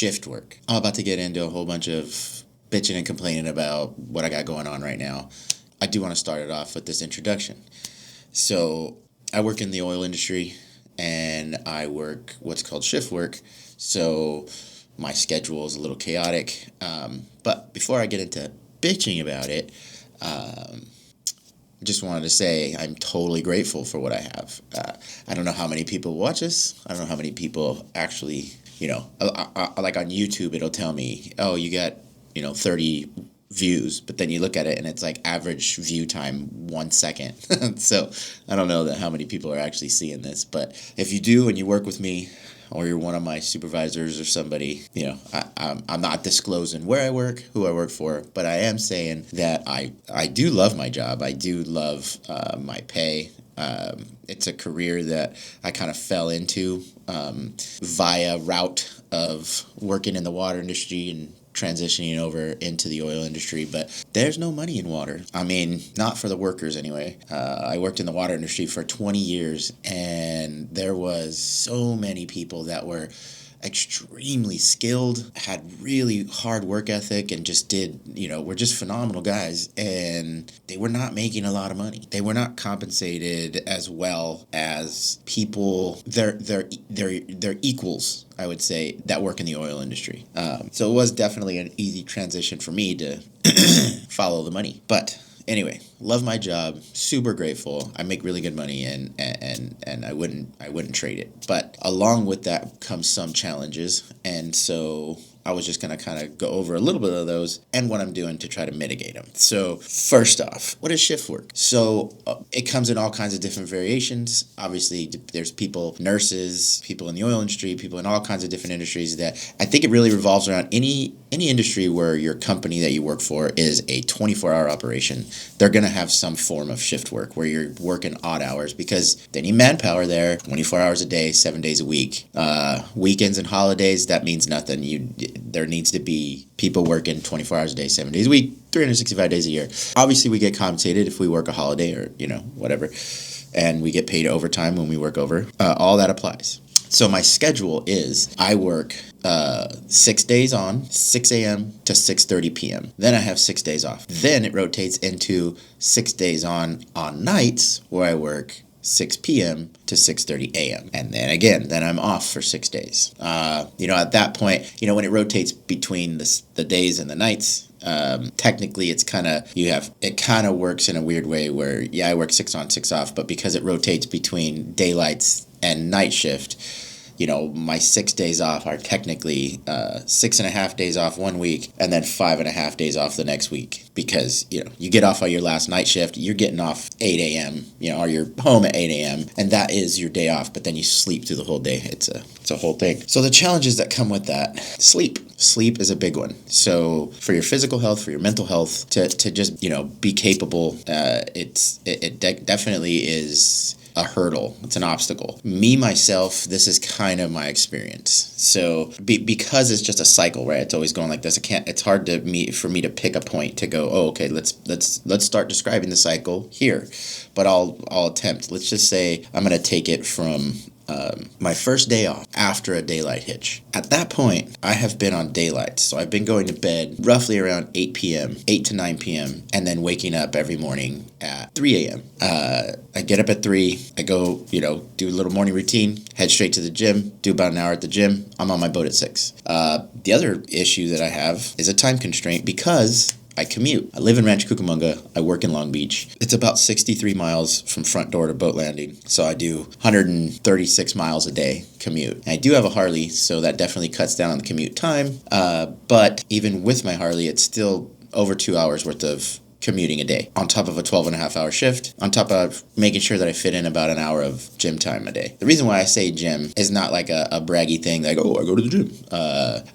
shift work. I'm about to get into a whole bunch of bitching and complaining about what I got going on right now. I do want to start it off with this introduction. So I work in the oil industry and I work what's called shift work. So my schedule is a little chaotic. But before I get into bitching about it, I just wanted to say I'm totally grateful for what I have. I don't know how many people watch this. I don't know how many people actually, like on YouTube, it'll tell me, oh, you got, 30 views, but then you look at it and it's like average view time 1 second. So I don't know how many people are actually seeing this, but if you do and you work with me, or you're one of my supervisors or somebody, I'm not disclosing where I work, who I work for, but I am saying that I do love my job. I do love my pay. It's a career that I kind of fell into via route of working in the water industry and transitioning over into the oil industry, but there's no money in water. I mean, not for the workers anyway. I worked in the water industry for 20 years, and there was so many people that were extremely skilled, had really hard work ethic, and just were just phenomenal guys, and they were not making a lot of money. They were not compensated as well as people, their equals, I would say, that work in the oil industry. So it was definitely an easy transition for me to follow the money. But anyway, love my job, super grateful. I make really good money, and I wouldn't trade it. But along with that comes some challenges, and so I was just going to kind of go over a little bit of those and what I'm doing to try to mitigate them. So first off, what is shift work? So it comes in all kinds of different variations. Obviously, there's people, nurses, people in the oil industry, people in all kinds of different industries that I think it really revolves around any industry where your company that you work for is a 24-hour operation. They're going to have some form of shift work where you're working odd hours because they need manpower there 24 hours a day, 7 days a week. Weekends and holidays, that means nothing. There needs to be people working 24 hours a day, 7 days a week, 365 days a year. Obviously, we get compensated if we work a holiday or, whatever. And we get paid overtime when we work over. All that applies. So my schedule is I work 6 days on, 6 a.m. to 6:30 p.m. Then I have 6 days off. Then it rotates into 6 days on nights where I work 6 p.m. to 6:30 a.m. And then I'm off for 6 days. At that point, when it rotates between the days and the nights, technically it's it kind of works in a weird way where, I work 6 on, 6 off, but because it rotates between daylights and night shift, my 6 days off are technically 6.5 days off 1 week and then 5.5 days off the next week because, you get off on your last night shift, you're getting off 8 a.m., or you're home at 8 a.m. and that is your day off, but then you sleep through the whole day. It's a whole thing. So the challenges that come with that, sleep is a big one. So for your physical health, for your mental health, to just, be capable, it definitely is a hurdle. It's an obstacle. Me, myself, this is kind of my experience. So because it's just a cycle, right? It's always going like this. It's hard for me to pick a point to go, oh, okay, let's start describing the cycle here. But I'll attempt. Let's just say I'm going to take it from my first day off after a daylight hitch. At that point, I have been on daylight. So I've been going to bed roughly around 8 p.m., 8 to 9 p.m., and then waking up every morning at 3 a.m. I get up at 3, I go, do a little morning routine, head straight to the gym, do about an hour at the gym, I'm on my boat at 6. The other issue that I have is a time constraint because I commute. I live in Rancho Cucamonga. I work in Long Beach. It's about 63 miles from front door to boat landing. So I do 136 miles a day commute. And I do have a Harley, so that definitely cuts down on the commute time. But even with my Harley, it's still over 2 hours worth of commuting a day, on top of a 12.5-hour shift, on top of making sure that I fit in about an hour of gym time a day. The reason why I say gym is not like a braggy thing, like, oh, I go to the gym.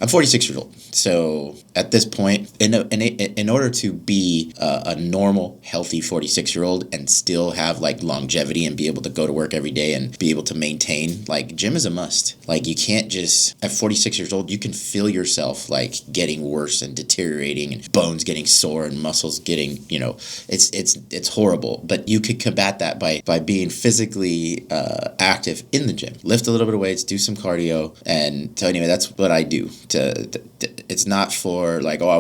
I'm 46 years old. So at this point, in order to be a normal, healthy 46-year-old and still have like longevity and be able to go to work every day and be able to maintain, like, gym is a must. Like, you can't just, at 46 years old, you can feel yourself like getting worse and deteriorating and bones getting sore and muscles getting and it's horrible. But you could combat that by being physically active in the gym. Lift a little bit of weights, do some cardio, and so anyway, that's what I do. It's not for like, oh,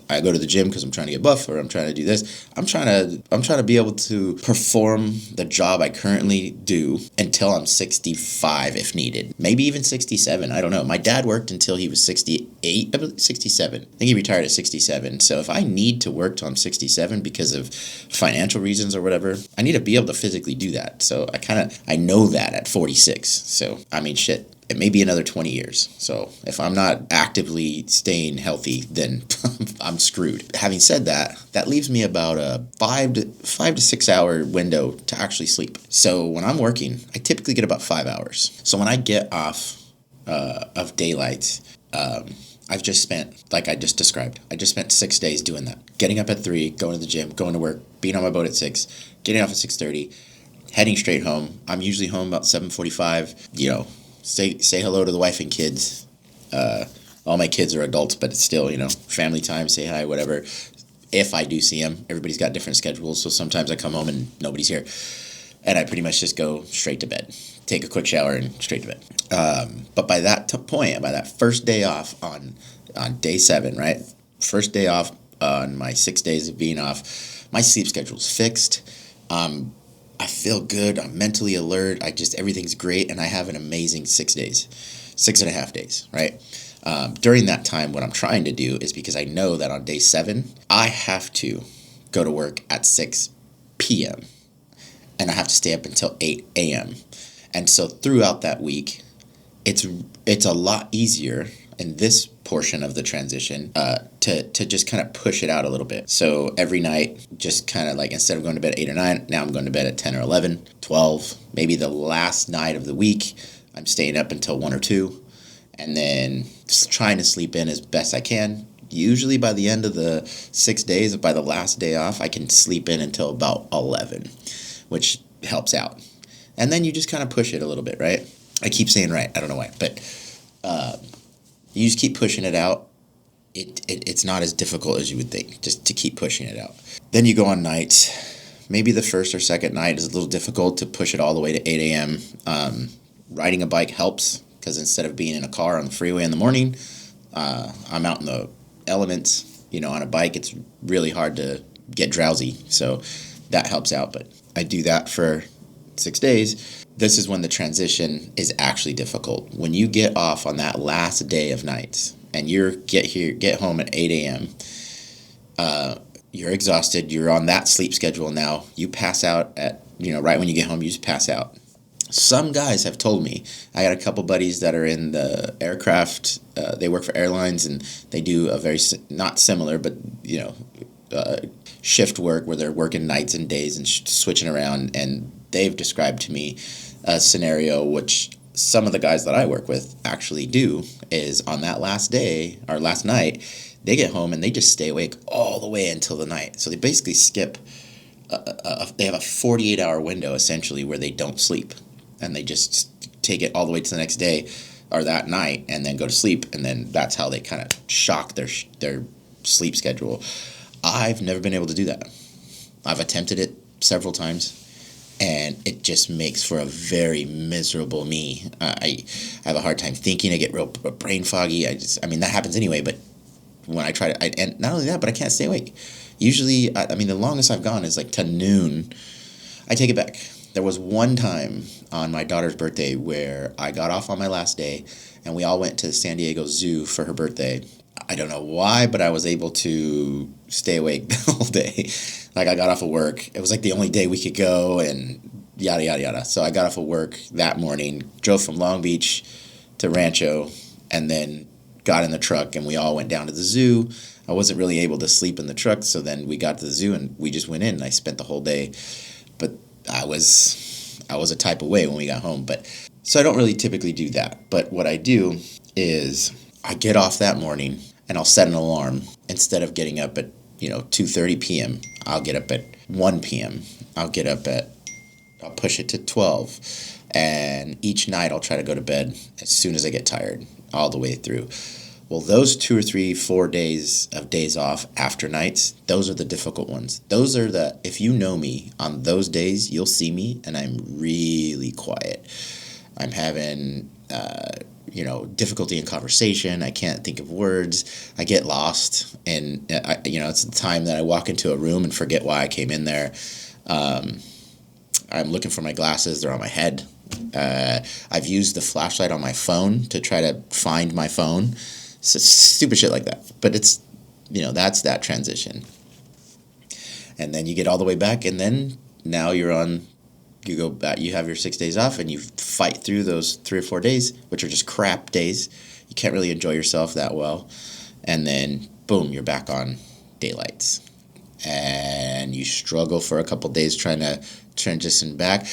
I go to the gym because I'm trying to get buff or I'm trying to do this. I'm trying to be able to perform the job I currently do until I'm 65 if needed. Maybe even 67. I don't know. My dad worked until he was 68, I believe 67. I think he retired at 67. So if I need to work till I'm 67 because of financial reasons or whatever, I need to be able to physically do that. So I know that at 46. So I mean, shit. It may be another 20 years. So if I'm not actively staying healthy, then I'm screwed. Having said that, that leaves me about a 5 to 6 hour window to actually sleep. So when I'm working, I typically get about 5 hours. So when I get off of daylight, I've just spent, like I just described, I just spent 6 days doing that. Getting up at 3, going to the gym, going to work, being on my boat at 6, getting off at 6:30, heading straight home. I'm usually home about 7:45, Say hello to the wife and kids. All my kids are adults, but it's still, family time, say hi, whatever. If I do see them, everybody's got different schedules, so sometimes I come home and nobody's here. And I pretty much just go straight to bed. Take a quick shower and straight to bed. But by that point, by that first day off on day 7, right? First day off on my 6 days of being off, my sleep schedule's fixed. I feel good. I'm mentally alert. Everything's great. And I have an amazing 6 days, 6.5 days, right? During that time, what I'm trying to do is, because I know that on day 7, I have to go to work at 6 p.m. and I have to stay up until 8 a.m. And so throughout that week, it's a lot easier in this portion of the transition to just kind of push it out a little bit. So every night, just kind of like, instead of going to bed at 8 or 9, now I'm going to bed at 10 or 11, 12. Maybe the last night of the week, I'm staying up until 1 or 2, and then just trying to sleep in as best I can. Usually by the end of the 6 days, by the last day off, I can sleep in until about 11, which helps out. And then you just kind of push it a little bit, right? I keep saying right. I don't know why, but you just keep pushing it out. It's not as difficult as you would think, just to keep pushing it out. Then you go on nights. Maybe the first or second night is a little difficult to push it all the way to 8 a.m. Riding a bike helps, because instead of being in a car on the freeway in the morning, I'm out in the elements. On a bike, it's really hard to get drowsy, so that helps out. But I do that for 6 days. This is when the transition is actually difficult. When you get off on that last day of nights and you get home at 8 a.m., you're exhausted. You're on that sleep schedule now. You pass out at, right when you get home, you just pass out. Some guys have told me, I got a couple buddies that are in the aircraft. They work for airlines, and they do a very, not similar, but, shift work where they're working nights and days and switching around. And they've described to me a scenario which some of the guys that I work with actually do, is on that last day or last night, they get home and they just stay awake all the way until the night. So they basically skip, they have a 48-hour window essentially where they don't sleep, and they just take it all the way to the next day or that night and then go to sleep. And then that's how they kind of shock their sleep schedule. I've never been able to do that. I've attempted it several times, and it just makes for a very miserable me. I have a hard time thinking. I get real brain foggy. That happens anyway, but when I try to, and not only that, but I can't stay awake. Usually, the longest I've gone is like to noon. I take it back. There was one time on my daughter's birthday where I got off on my last day, and we all went to San Diego Zoo for her birthday. I don't know why, but I was able to stay awake the whole day. Like, I got off of work. It was like the only day we could go, and yada, yada, yada. So I got off of work that morning, drove from Long Beach to Rancho, and then got in the truck, and we all went down to the zoo. I wasn't really able to sleep in the truck, so then we got to the zoo, and we just went in, and I spent the whole day. But I was a type of way when we got home. So I don't really typically do that. But what I do is I get off that morning, and I'll set an alarm. Instead of getting up at 2:30 p.m., I'll get up at 1 p.m. I'll push it to 12. And each night I'll try to go to bed as soon as I get tired, all the way through. Well, those 2 or 3, 4 days of days off after nights, those are the difficult ones. Those are if you know me, on those days, you'll see me and I'm really quiet. I'm having, difficulty in conversation. I can't think of words. I get lost. And, it's the time that I walk into a room and forget why I came in there. I'm looking for my glasses. They're on my head. I've used the flashlight on my phone to try to find my phone. So stupid shit like that. But it's, that's that transition. And then you get all the way back, and then now you go back, you have your 6 days off, and you fight through those 3 or 4 days, which are just crap days. You can't really enjoy yourself that well. And then, boom, you're back on daylights. And you struggle for a couple days trying to transition back.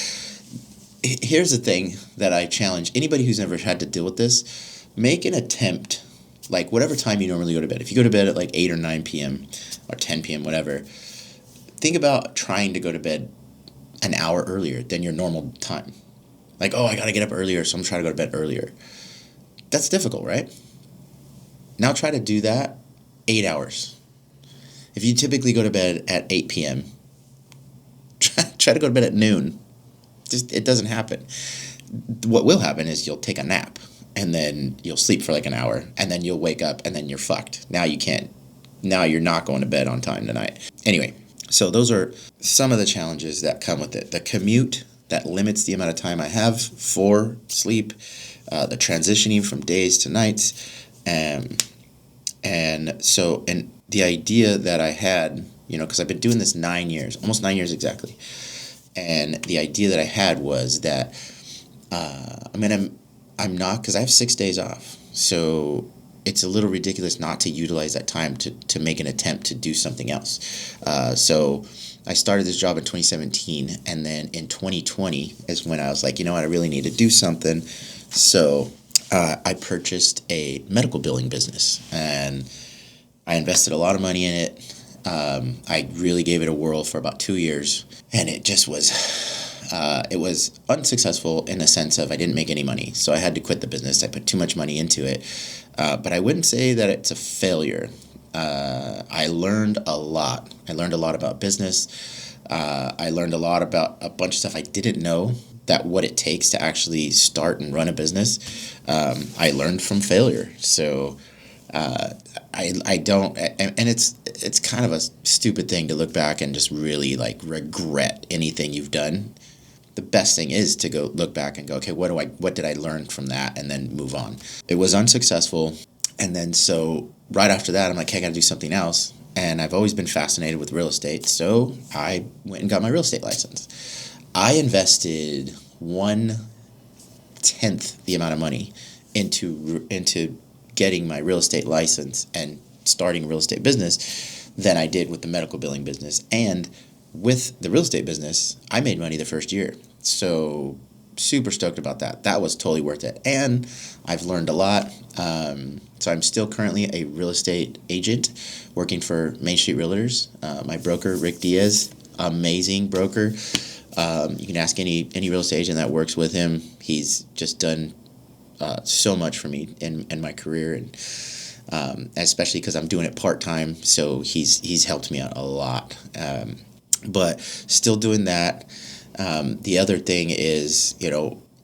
Here's the thing that I challenge anybody who's never had to deal with this. Make an attempt, like whatever time you normally go to bed. If you go to bed at like 8 or 9 p.m. or 10 p.m., whatever, think about trying to go to bed an hour earlier than your normal time. Like, I got to get up earlier, so I'm trying to go to bed earlier. That's difficult, right? Now try to do that 8 hours. If you typically go to bed at 8 p.m., try to go to bed at noon. It doesn't happen. What will happen is you'll take a nap, and then you'll sleep for like an hour, and then you'll wake up, and then you're fucked. Now you're not going to bed on time tonight. Anyway, so those are some of the challenges that come with it. The commute, that limits the amount of time I have for sleep, the transitioning from days to nights, and the idea that I had, because I've been doing this 9 years, almost 9 years exactly, and the idea that I had was that, I'm not, because I have 6 days off, so it's a little ridiculous not to utilize that time to make an attempt to do something else. So I started this job in 2017, and then in 2020 is when I was like, I really need to do something. So I purchased a medical billing business, and I invested a lot of money in it. I really gave it a whirl for about 2 years, and it just was, it was unsuccessful in the sense of I didn't make any money. So I had to quit the business. I put too much money into it. But I wouldn't say that it's a failure. I learned a lot. I learned a lot about business. I learned a lot about a bunch of stuff I didn't know, that what it takes to actually start and run a business. I learned from failure. So I don't, and it's kind of a stupid thing to look back and just really like regret anything you've done. The best thing is to go look back and go, okay, what did I learn from that, and then move on. It was unsuccessful, and then so right after that, I'm like, hey, I got to do something else. And I've always been fascinated with real estate, so I went and got my real estate license. I invested 1/10 the amount of money into getting my real estate license and starting a real estate business than I did with the medical billing business. And with the real estate business, I made money the first year. So super stoked about that. That was totally worth it. And I've learned a lot. So I'm still currently a real estate agent working for Main Street Realtors. My broker, Rick Diaz, amazing broker. You can ask any real estate agent that works with him. He's just done so much for me in my career, and especially because I'm doing it part-time. So he's helped me out a lot. But still doing that. The other thing is,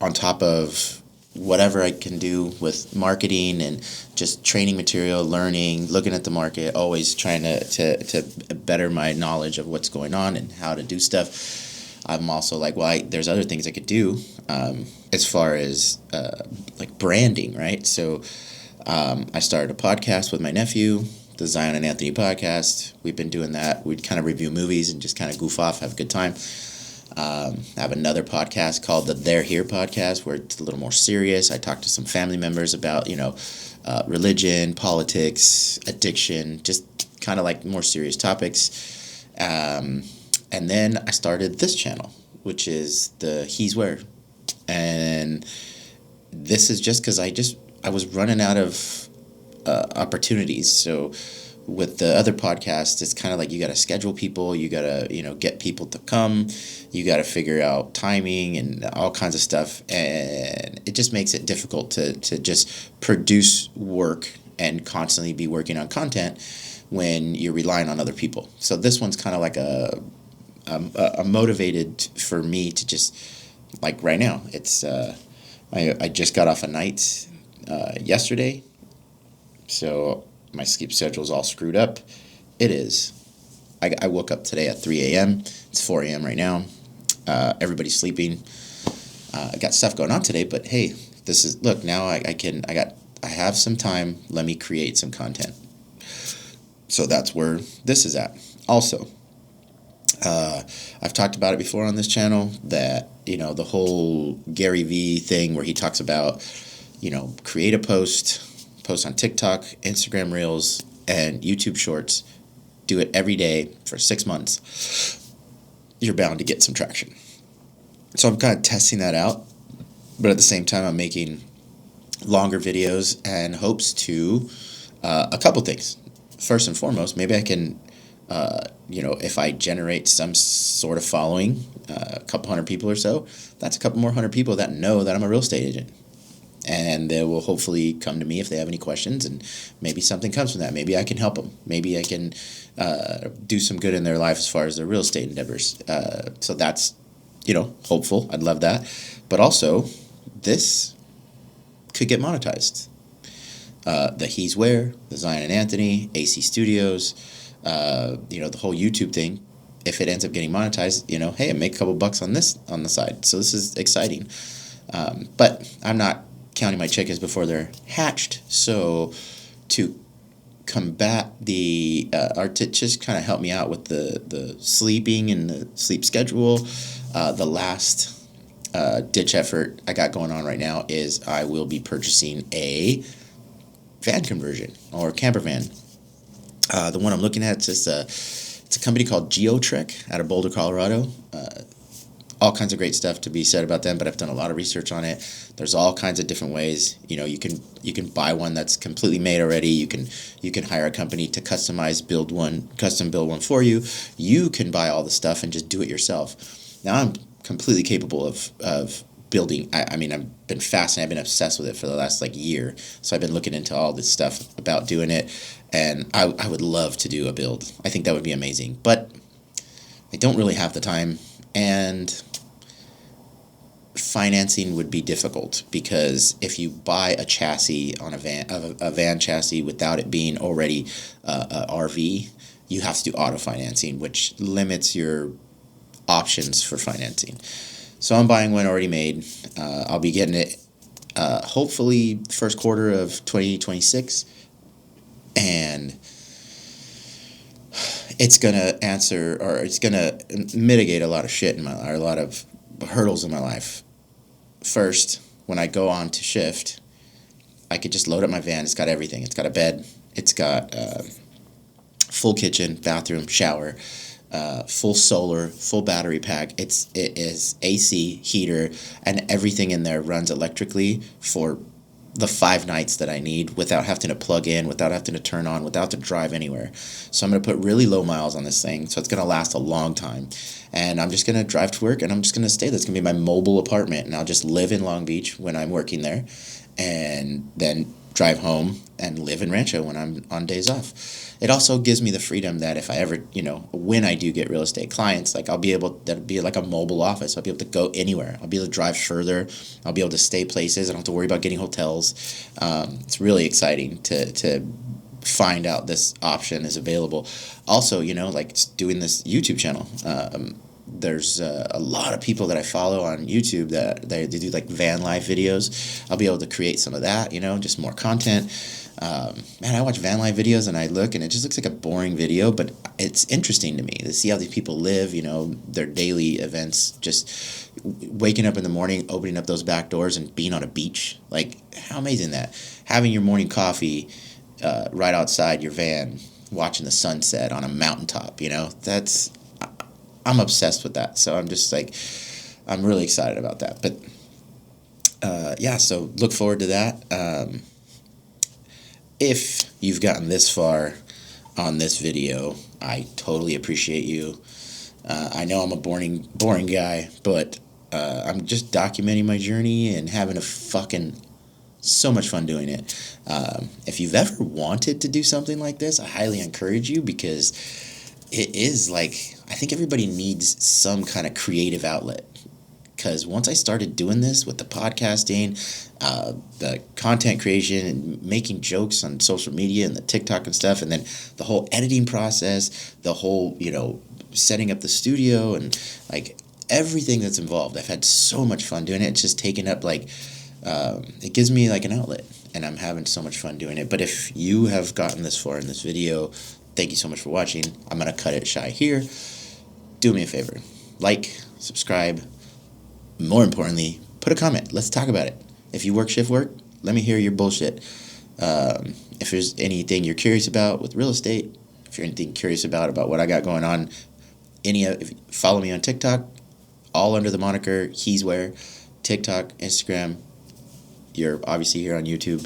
on top of whatever I can do with marketing and just training material, learning, looking at the market, always trying to better my knowledge of what's going on and how to do stuff. I'm also like, there's other things I could do as far as like branding, right? So I started a podcast with my nephew, the Zion and Anthony podcast. We've been doing that. We'd kind of review movies and just kind of goof off, have a good time. I have another podcast called the They're Here podcast, where it's a little more serious. I talk to some family members about, religion, politics, addiction, just kind of like more serious topics. And then I started this channel, which is the He's Where. And this is just because I was running out of opportunities. So with the other podcasts, it's kind of like you got to schedule people, you got to, get people to come, you got to figure out timing and all kinds of stuff. And it just makes it difficult to just produce work and constantly be working on content when you're relying on other people. So this one's kind of like a motivated for me to just, like right now, it's I just got off a night yesterday, so my sleep schedule's all screwed up. It is. I woke up today at 3 a.m. It's 4 a.m. right now. Everybody's sleeping. I got stuff going on today, but hey, look, now I have some time. Let me create some content. So that's where this is at. Also, I've talked about it before on this channel that, the whole Gary Vee thing where he talks about, create a post on TikTok, Instagram Reels, and YouTube Shorts. Do it every day for 6 months. You're bound to get some traction. So I'm kind of testing that out, but at the same time, I'm making longer videos and hopes to a couple things. First and foremost, maybe I can, if I generate some sort of following, a couple hundred people or so, that's a couple more hundred people that know that I'm a real estate agent. And they will hopefully come to me if they have any questions, and maybe something comes from that. Maybe I can help them. Maybe I can do some good in their life as far as their real estate endeavors. So that's, hopeful. I'd love that. But also, this could get monetized. The He's Where, the Zion and Anthony, AC Studios, the whole YouTube thing. If it ends up getting monetized, hey, I make a couple bucks on this on the side. So this is exciting. But I'm not counting my chickens before they're hatched. So to combat or to just kind of help me out with the sleeping and the sleep schedule, the last ditch effort I got going on right now is I will be purchasing a van conversion or camper van. The one I'm looking at, it's a company called GeoTrek out of Boulder, Colorado. All kinds of great stuff to be said about them, but I've done a lot of research on it. There's all kinds of different ways. You can buy one that's completely made already. You can hire a company to custom build one for you. You can buy all the stuff and just do it yourself. Now I'm completely capable of building. I've been fascinated. I've been obsessed with it for the last year. So I've been looking into all this stuff about doing it, and I would love to do a build. I think that would be amazing, but I don't really have the time. And financing would be difficult because if you buy a chassis on a van chassis without it being already a RV, you have to do auto financing, which limits your options for financing. So I'm buying one already made. I'll be getting it hopefully first quarter of 2026, and it's going to mitigate a lot of shit a lot of hurdles in my life. First, when I go on to shift, I could just load up my van. It's got everything. It's got a bed. It's got full kitchen, bathroom, shower, full solar, full battery pack. It is AC, heater, and everything in there runs electrically for the 5 nights that I need without having to plug in, without having to turn on, without to drive anywhere. So I'm going to put really low miles on this thing, so it's going to last a long time. And I'm just going to drive to work, and I'm just going to stay there. It's going to be my mobile apartment, and I'll just live in Long Beach when I'm working there, and then drive home and live in Rancho when I'm on days off. It also gives me the freedom that if I ever, when I do get real estate clients, that'll be like a mobile office. I'll be able to go anywhere. I'll be able to drive further. I'll be able to stay places. I don't have to worry about getting hotels. It's really exciting to find out this option is available. Also, doing this YouTube channel. There's a lot of people that I follow on YouTube that they do van life videos. I'll be able to create some of that, just more content. I watch van life videos and I look and it just looks like a boring video, but it's interesting to me to see how these people live, their daily events, just waking up in the morning, opening up those back doors and being on a beach. How amazing that. Having your morning coffee right outside your van, watching the sunset on a mountaintop, I'm obsessed with that. So I'm just I'm really excited about that. But so look forward to that. If you've gotten this far on this video, I totally appreciate you. I know I'm a boring guy, but I'm just documenting my journey and having a fucking So much fun doing it. If you've ever wanted to do something like this, I highly encourage you, because it is like, I think everybody needs some kind of creative outlet. Because once I started doing this with the podcasting, the content creation, and making jokes on social media and the TikTok and stuff, and then the whole editing process, the whole, setting up the studio, and like everything that's involved, I've had so much fun doing it. It's just taken up like, it gives me like an outlet, and I'm having so much fun doing it. But if you have gotten this far in this video, thank you so much for watching. I'm going to cut it shy here. Do me a favor. Like, subscribe. More importantly, put a comment. Let's talk about it. If you work shift work, let me hear your bullshit. If there's anything you're curious about with real estate, if you're anything curious about what I got going on, follow me on TikTok, all under the moniker He's Where. TikTok, Instagram. You're obviously here on YouTube.